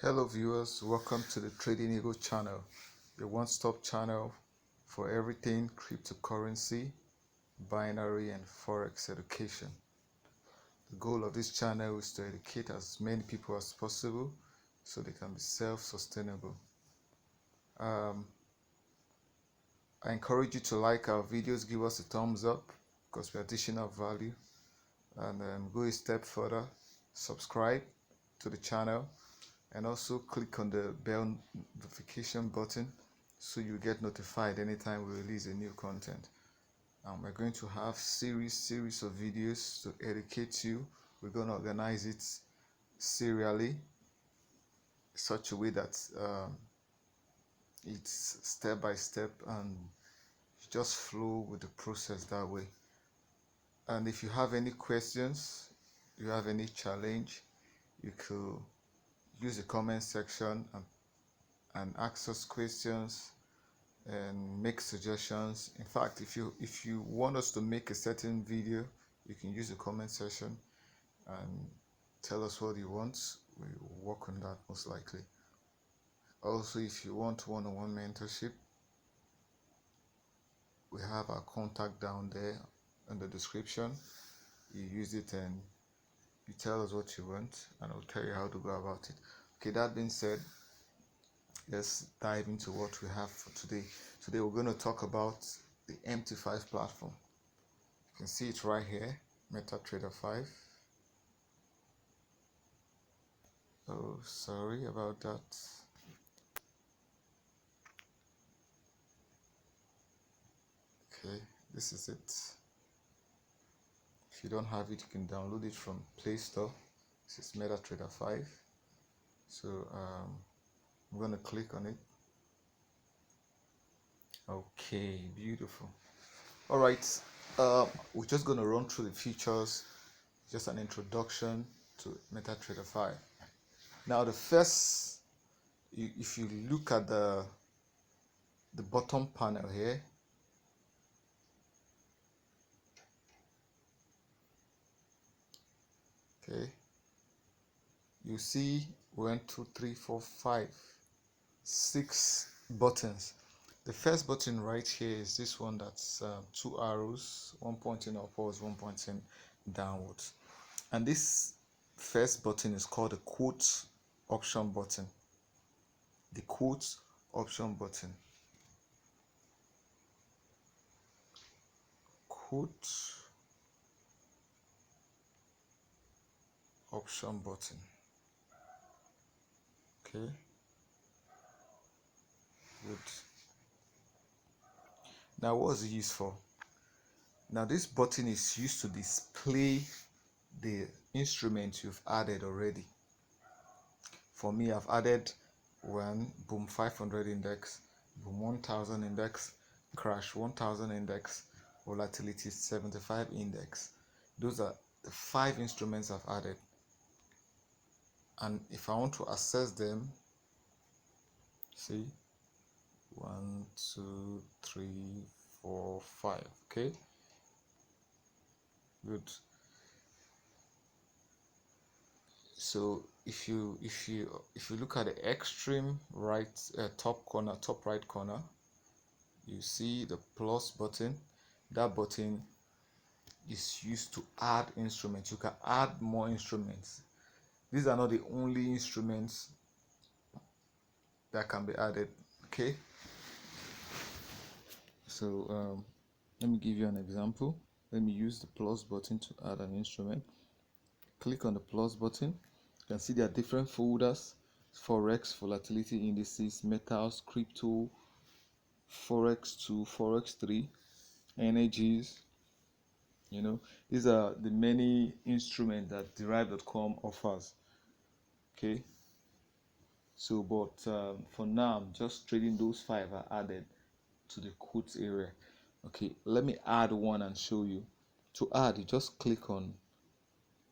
Hello viewers, welcome to the Trading Eagle channel, your one-stop channel for everything cryptocurrency, binary and forex education. The goal of this channel is to educate as many people as possible so they can be self-sustainable. I encourage you to like our videos, give us a thumbs up because we are dishing out value, and go a step further, subscribe to the channel and also click on the bell notification button so you get notified anytime we release a new content. We're going to have series of videos to educate you. We're going to organize it serially, such a way that it's step by step and just flow with the process that way. And if you have any questions, you have any challenge, you could use the comment section and ask us questions and make suggestions. In fact, if you want us to make a certain video, you can use the comment section and tell us what you want. We will work on that most likely. Also, if you want one-on-one mentorship, we have our contact down there in the description. You use it and you tell us what you want and I'll tell you how to go about it. Okay, that being said, let's dive into what we have for today. Today we're going to talk about the MT5 platform. You can see it right here, Metatrader 5. Oh, sorry about that. Okay, this is it. If you don't have it, you can download it from Play Store. This is Metatrader 5. So I'm going to click on it. Okay, beautiful. All right, we're just going to run through the features, just an introduction to Metatrader 5. Now the first, if you look at the bottom panel here, okay, you see 1, 2, 3, 4, 5, 6 buttons. The first button right here is this one that's 2 arrows, one pointing upwards, one pointing downwards, and this first button is called the quote option button. The quote option button. Quote option button. Okay, good. Now what is it used for? Now this button is used to display the instrument you've added already. For me, I've added one boom 500 index, boom 1000 index, crash 1000 index, volatility 75 index. Those are the 5 instruments I've added, and if I want to access them, see, 1, 2, 3, 4, 5. Okay, good. So if you look at the extreme right top right corner, you see the plus button. That button is used to add instruments. You can add more instruments. These are not the only instruments that can be added. Okay, so let me give you an example. Let me use the plus button to add an instrument. Click on the plus button. You can see there are different folders: forex, volatility indices, metals, crypto, forex 2, forex 3, energies. You know, these are the many instruments that derive.com offers. Okay, so but for now I'm just trading those 5 I added to the quotes area. Okay, let me add one and show you. To add, you just click on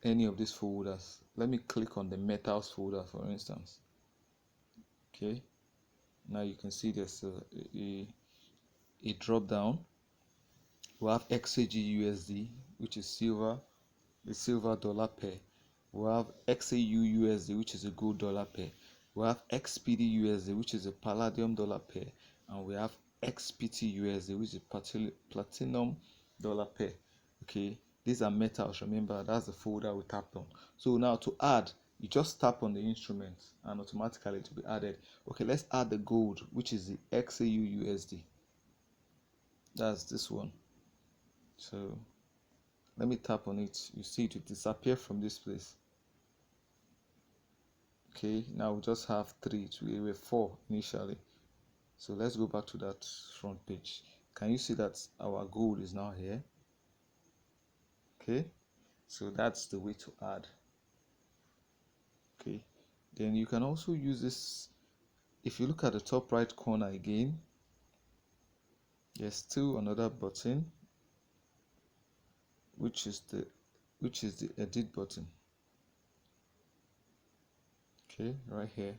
any of these folders. Let me click on the metals folder, for instance. Okay, now you can see there's a drop down. We have XAG USD, which is silver, the silver dollar pair. We have XAU USD, which is a gold dollar pair. We have XPD USD, which is a palladium dollar pair, and we have XPT USD, which is platinum dollar pair. Okay, these are metals. Remember, that's the folder we tapped on. So now to add, you just tap on the instrument and automatically it will be added. Okay, let's add the gold, which is the XAU USD. That's this one. So let me tap on it. You see it will disappear from this place. Okay, now we just have 3. We were 4 initially. So let's go back to that front page. Can you see that our gold is now here? Okay, so that's the way to add. Okay, then you can also use this. If you look at the top right corner again, there's still another button, which is the edit button. Okay, right here,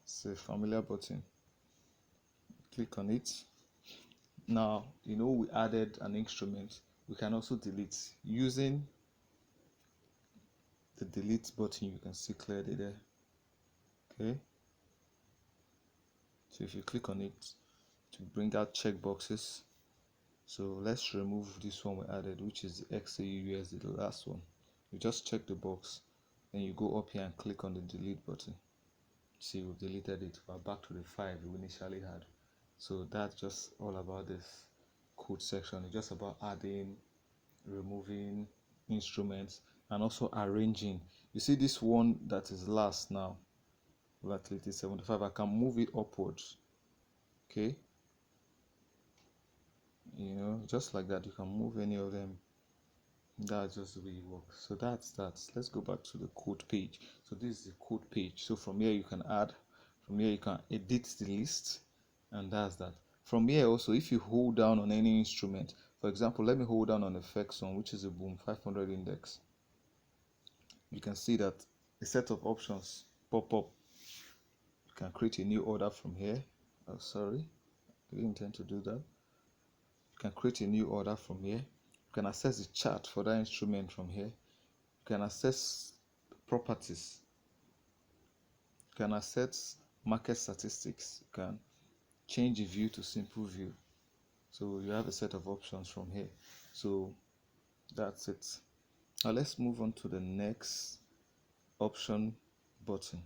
it's a familiar button. Click on it. Now you know we added an instrument. We can also delete using the delete button. You can see clearly there. Okay, so if you click on it to bring out checkboxes, so let's remove this one we added, which is the XAU USD, the last one. You just check the box, then you go up here and click on the delete button. See, we've deleted it. We're back to the 5 we initially had. So that's just all about this code section. It's just about adding, removing instruments, and also arranging. You see this one that is last now, volatility 75. I can move it upwards. Okay, you know, just like that. You can move any of them. That's just the way it works. So that's that. Let's go back to the code page. So this is the code page. So from here you can add, from here you can edit the list, and that's that. From here also, if you hold down on any instrument, for example, let me hold down on the FX one, which is a boom 500 index. You can see that a set of options pop up. You can create a new order from here. Oh, sorry, I didn't intend to do that. You can create a new order from here. You can access the chart for that instrument from here. You can access properties. You can access market statistics. You can change the view to simple view. So you have a set of options from here. So that's it. Now let's move on to the next option button.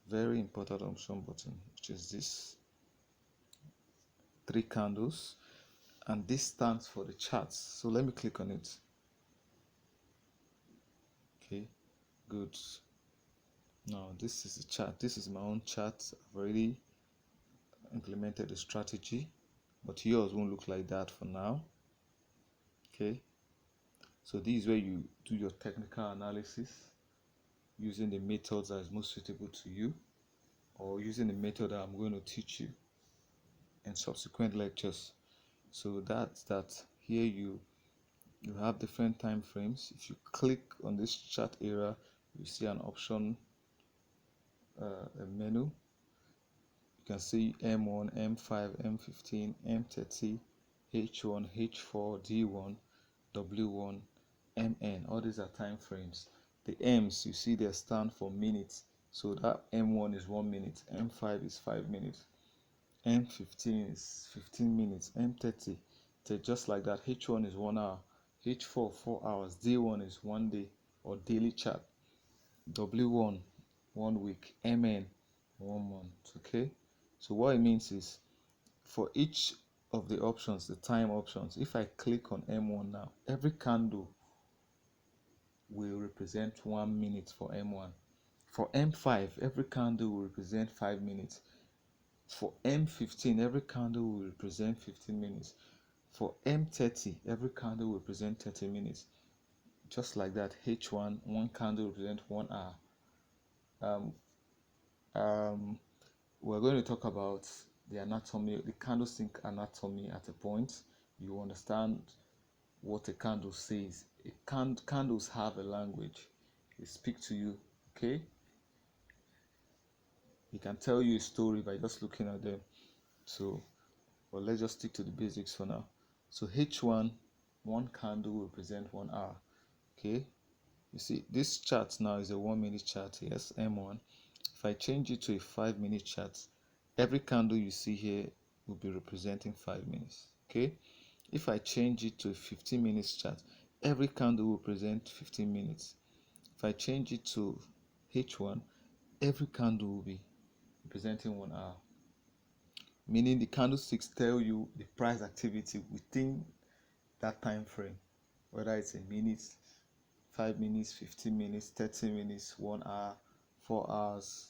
Very important option button, which is this 3 candles, and this stands for the charts. So let me click on it. Okay, good. Now this is the chart. This is my own chart. I've already implemented a strategy, but yours won't look like that for now. Okay, so this is where you do your technical analysis using the methods that is most suitable to you, or using the method that I'm going to teach you in subsequent lectures. So that's that. Here you have different time frames. If you click on this chart area, you see an option, a menu. You can see M1, M5, M15, M30, H1, H4, D1, W1, MN. All these are time frames. The M's, you see, they stand for minutes. So that M1 is 1 minute, M5 is 5 minutes, M15 is 15 minutes, M30, just like that. H1 is 1 hour, H4 4 hours, D1 is 1 day or daily chart, W1 1 week, MN 1 month. Okay, so what it means is, for each of the options, the time options, if I click on M1 now, every candle will represent 1 minute for M1. For M5, every candle will represent 5 minutes. For M15, every candle will represent 15 minutes. For M30, every candle will represent 30 minutes. Just like that. H1, one candle represents 1 hour. We're going to talk about the anatomy, the candlestick anatomy at a point. You understand what a candle says. Candles have a language. They speak to you. Okay, he can tell you a story by just looking at them. So, well, let's just stick to the basics for now. So H1, one candle will represent 1 hour. Okay, you see this chart now is a 1 minute chart. Yes, M1. If I change it to a 5-minute chart, every candle you see here will be representing 5 minutes. Okay, if I change it to a 15 minutes chart, every candle will represent 15 minutes. If I change it to H1, every candle will be representing 1 hour. Meaning the candlesticks tell you the price activity within that time frame, whether it's a minute, 5 minutes, 15 minutes, 30 minutes, 1 hour, 4 hours,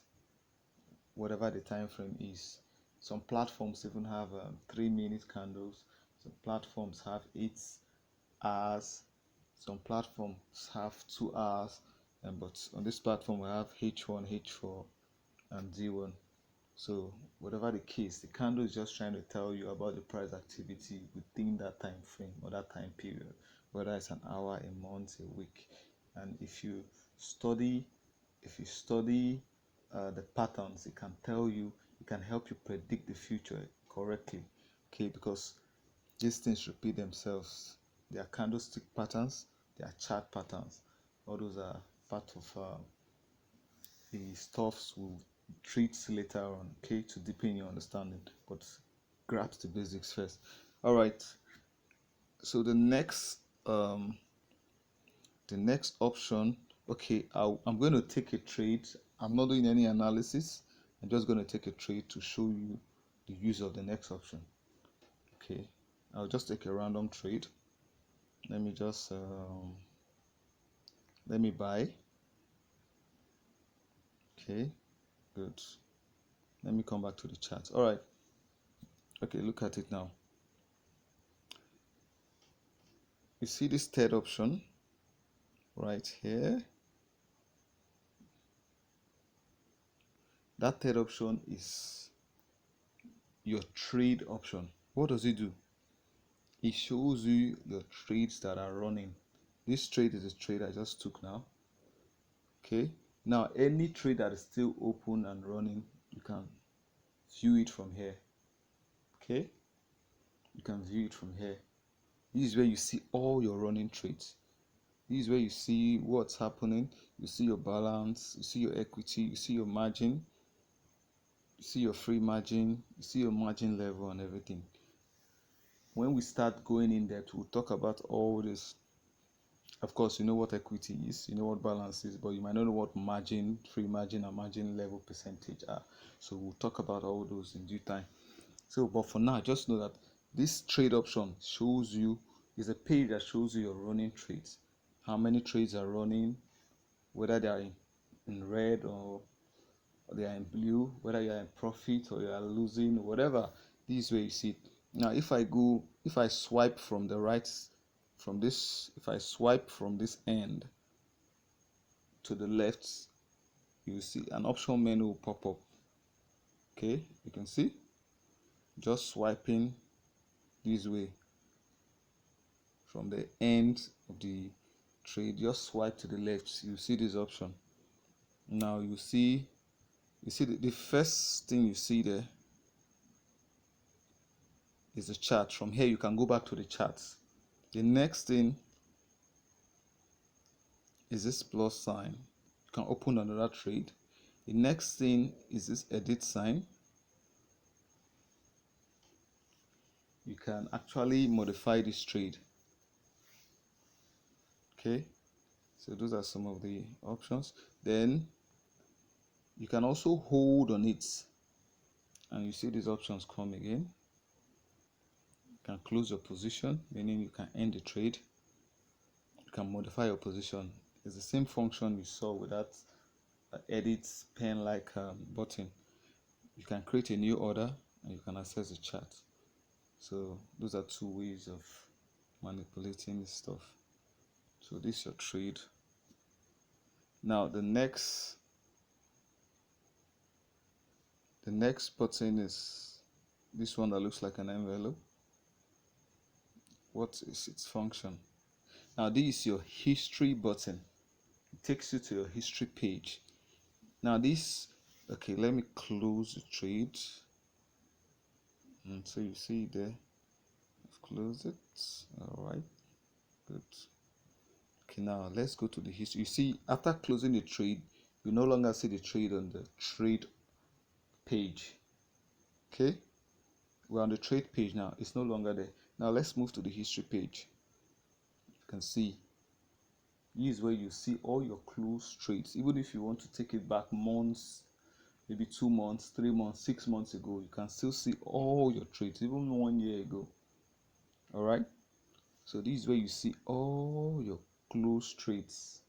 whatever the time frame is. Some platforms even have 3-minute candles. Some platforms have 8 hours. Some platforms have 2 hours. But on this platform we have H1, H4, and D1. So whatever the case, the candle is just trying to tell you about the price activity within that time frame or that time period, whether it's an hour, a month, a week. And if you study the patterns, it can tell you, it can help you predict the future correctly. Okay, because these things repeat themselves. They are candlestick patterns, they are chart patterns. All those are part of the stuffs we'll treat later on, okay, to deepen your understanding, but grasp the basics first. All right, so the next option, okay, I'm going to take a trade. I'm not doing any analysis. I'm just going to take a trade to show you the use of the next option. Okay, I'll just take a random trade. Let me just let me buy. Okay, good. Let me come back to the chart. All right, okay, look at it now. You see this third option right here? That third option is your trade option. What does it do? It shows you your trades that are running. This trade is a trade I just took now. Okay, now any trade that is still open and running, you can view it from here. Okay, you can view it from here. This is where you see all your running trades. This is where you see what's happening. You see your balance, you see your equity, you see your margin, you see your free margin, you see your margin level and everything. When we start going in depth, we'll talk about all this. Of course, you know what equity is, you know what balance is, but you might not know what margin, free margin, and margin level percentage are. So we'll talk about all those in due time. So, but for now, just know that this trade option shows you, is a page that shows you your running trades, how many trades are running, whether they are in red or they are in blue, whether you are in profit or you are losing, whatever. This way you see it. Now, if I swipe from the right, if I swipe from this end to the left, you see an option menu will pop up. Okay, you can see, just swiping this way from the end of the trade, just swipe to the left, you see this option. Now you see the first thing you see there is the chart. From here you can go back to the charts. The next thing is this plus sign. You can open another trade. The next thing is this edit sign. You can actually modify this trade. Okay, so those are some of the options. Then you can also hold on it, and you see these options come again. You can close your position, meaning you can end the trade. You can modify your position. It's the same function you saw with that edit pen like button. You can create a new order and you can access the chart. So those are two ways of manipulating this stuff. So this is your trade. Now the next button is this one that looks like an envelope. What is its function? Now this is your history button. It takes you to your history page. Now this, okay, let me close the trade. And so you see there, I've closed it. All right, good. Okay, now let's go to the history. You see, after closing the trade, You no longer see the trade on the trade page. Okay, we're on the trade page now. It's no longer there. Now let's move to the history page. You can see this is where you see all your closed trades. Even if you want to take it back months, maybe 2 months, 3 months, 6 months ago, you can still see all your trades, even 1 year ago. All right, so this is where you see all your closed trades.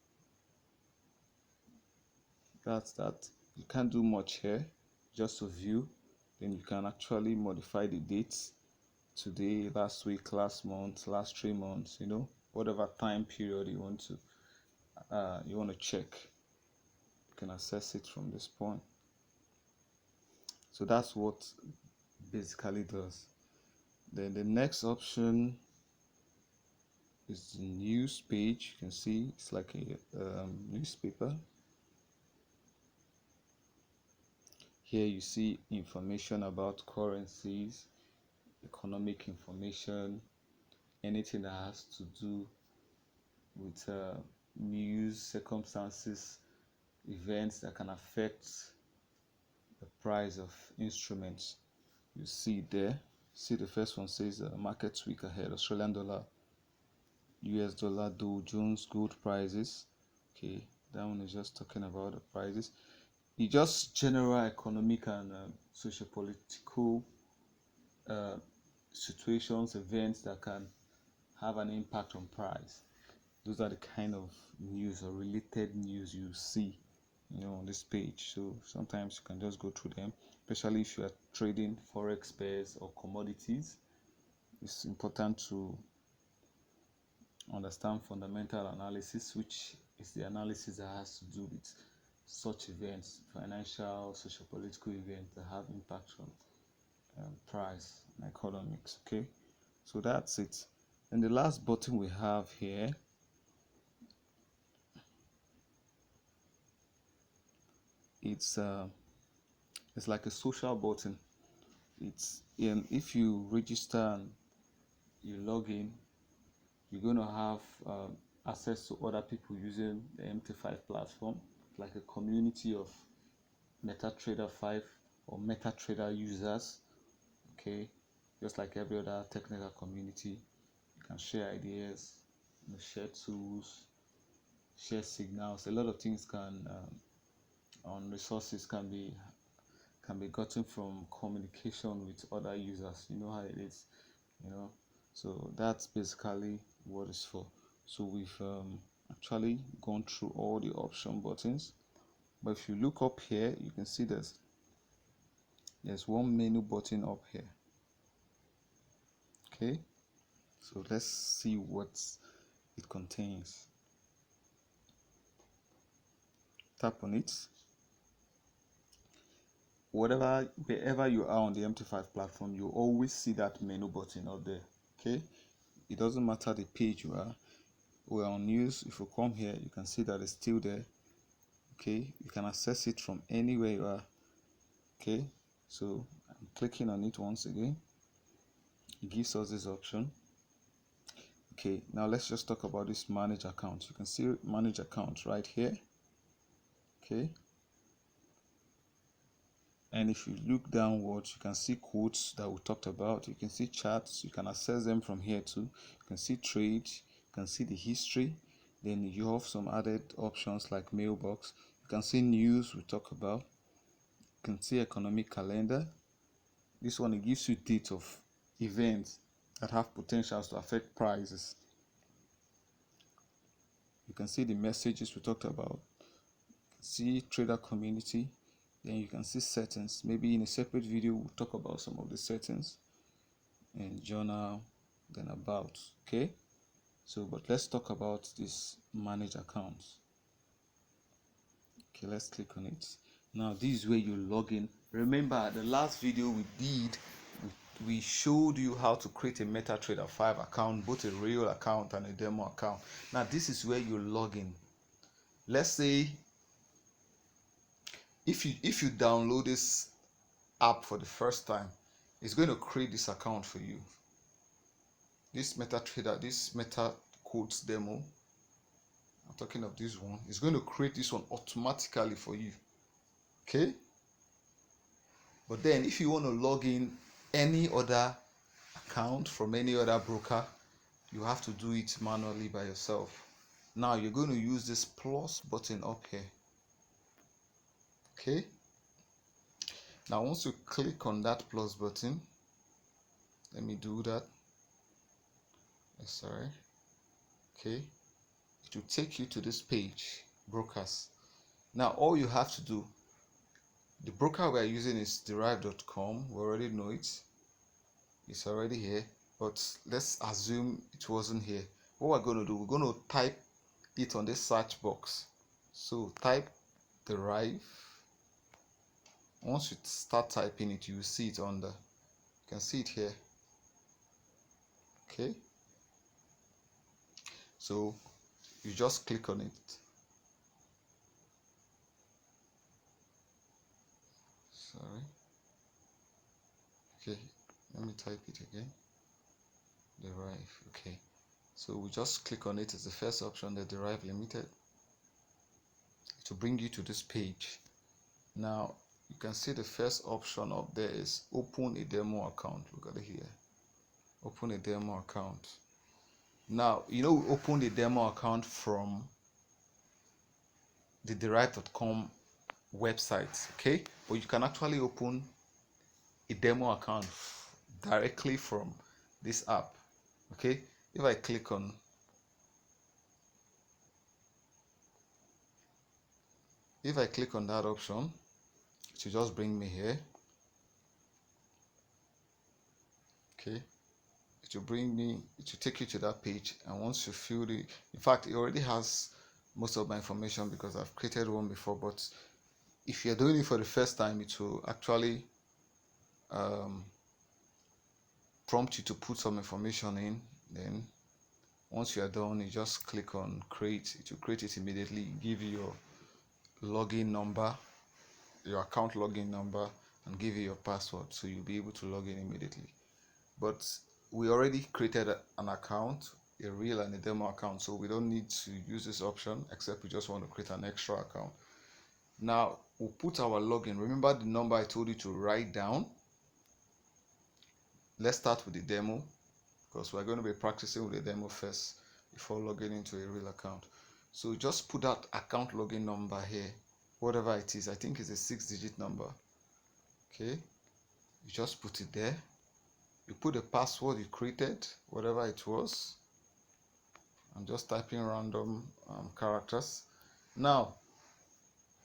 That's that. You can't do much here, just to view. Then you can actually modify the dates: today, last week, last month, last 3 months, whatever time period you want to check. You can access it from this point. So that's what basically does. Then the next option is the news page. You can see it's like a newspaper. Here you see information about currencies, economic information, anything that has to do with news, circumstances, events that can affect the price of instruments. You see there. See, the first one says markets week ahead: Australian dollar, US dollar, Dow Jones, gold prices. Okay, that one is just talking about the prices. It's just general economic and socio-political situations, events that can have an impact on price. Those are the kind of news or related news you see, on this page. So sometimes you can just go through them, especially if you are trading forex pairs or commodities. It's important to understand fundamental analysis, which is the analysis that has to do with such events, financial, social, political events that have impact on price and economics. Okay, so that's it. And the last button we have here, it's like a social button. It's if you register and you log in, you're going to have access to other people using the MT5 platform, like a community of Metatrader 5 or Metatrader users. Okay, just like every other technical community, you can share ideas, share tools, share signals. A lot of things on resources can be gotten from communication with other users. You know how it is, so that's basically what it's for. So we've actually gone through all the option buttons, but if you look up here, you can see there's one menu button up here. Okay, so let's see what it contains. Tap on it. Wherever you are on the MT5 platform, you always see that menu button up there. Okay, it doesn't matter the page you are. We're on news. If you come here, you can see that it's still there. Okay, you can access it from anywhere you are. Okay, so I'm clicking on it once again. It gives us this option. Okay, now let's just talk about this manage account. You can see manage account right here. Okay, and if you look downwards, you can see quotes that we talked about. You can see charts. You can access them from here too. You can see trades. You can see the history. Then you have some added options like mailbox. You can see news we talk about. You can see economic calendar. This one, it gives you dates of events that have potentials to affect prices. You can see the messages we talked about. See trader community. Then you can see settings. Maybe in a separate video we'll talk about some of the settings. And journal, then about. Okay, so but let's talk about this manage accounts. Okay, let's click on it. Now this is where you log in. Remember the last video we did, we showed you how to create a MetaTrader 5 account, both a real account and a demo account. Now this is where you log in. Let's say if you download this app for the first time, it's going to create this account for you. This MetaTrader, this Meta Quotes demo. I'm talking of this one. It's going to create this one automatically for you. Okay. But then if you want to log in any other account from any other broker, you have to do it manually by yourself. Now you're going to use this plus button up here. Okay. Now once you click on that plus button, let me do that. Sorry. Okay. It will take you to this page, brokers. Now all you have to do, the broker we are using is derive.com. We already know it. It's already here, but let's assume it wasn't here. What we're going to do, we're going to type it on this search box. So type derive. Once you start typing it, you will see it under. You can see it here. Okay. So you just click on it. Sorry. Okay, let me type it again. Derive. Okay, so we just click on it as the first option, the Derive Limited. It will bring you to this page. Now you can see the first option up there is open a demo account. Look at it here. Open a demo account. Now you know we opened a demo account from the derive.com website, okay, but you can actually open a demo account directly from this app. Okay, if I click on that option, it will just bring me here. Okay, it will take you to that page, and once you fill it, in fact it already has most of my information because I've created one before, but if you're doing it for the first time, it will actually prompt you to put some information in. Then once you are done, you just click on create. It will create it immediately, give you your login number, your account login number, and give you your password, so you'll be able to log in immediately. But we already created an account, a real and a demo account, so we don't need to use this option except we just want to create an extra account. Now we'll put our login. Remember the number I told you to write down. Let's start with the demo because we're going to be practicing with the demo first before logging into a real account. So just put that account login number here, whatever it is. I think it's a 6-digit number. Okay, you just put it there. You put the password you created, whatever it was. I'm just typing random characters. Now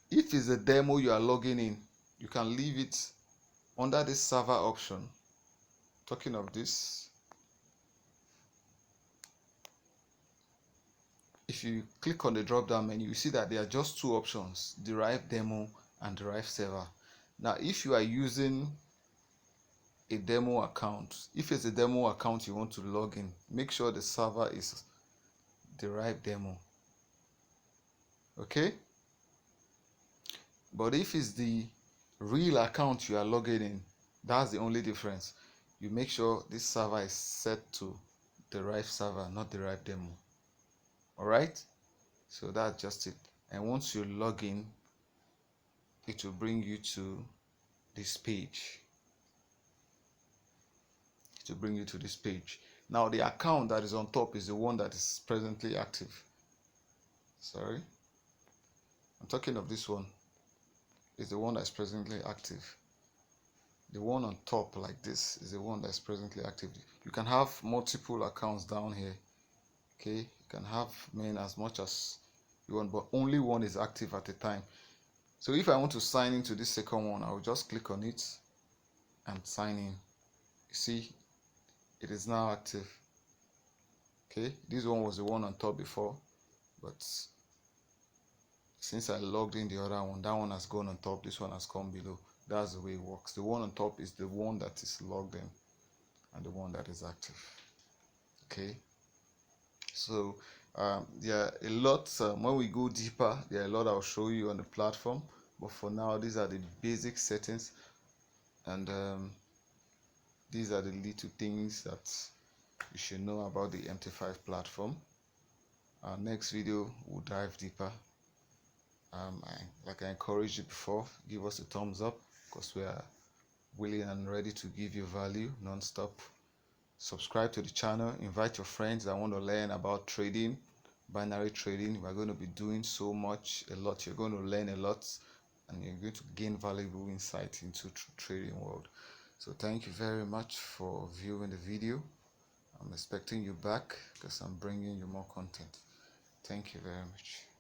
if it's a demo you are logging in, you can leave it under this server option. Talking of this, if you click on the drop down menu, you see that there are just two options, Derive Demo and Derive Server. Now if you are using a demo account, if it's a demo account you want to log in, make sure the server is Derive Demo. Okay, but if it's the real account you are logging in, that's the only difference. You make sure this server is set to Derive Server, not Derive Demo. Alright, so that's just it. And once you log in, it will bring you to this page. It will bring you to this page. Now the account that is on top is the one that is presently active. Sorry, I'm talking of this one. Is the one that's presently active. The one on top like this is the one that's presently active. You can have multiple accounts down here. Okay, you can have as much as you want, but only one is active at a time. So if I want to sign into this second one, I will just click on it and sign in. You see, it is now active. Okay, this one was the one on top before, but since I logged in the other one, that one has gone on top, this one has come below. That's the way it works. The one on top is the one that is logged in and the one that is active. Okay, so there are a lot, when we go deeper, there are a lot I'll show you on the platform, but for now these are the basic settings, and these are the little things that you should know about the MT5 platform. Our next video will dive deeper. Like I encouraged you before, give us a thumbs up because we are willing and ready to give you value non-stop. Subscribe to the channel, invite your friends that want to learn about trading, binary trading. We're going to be doing so much, a lot. You're going to learn a lot and you're going to gain valuable insight into trading world. So thank you very much for viewing the video. I'm expecting you back because I'm bringing you more content. Thank you very much.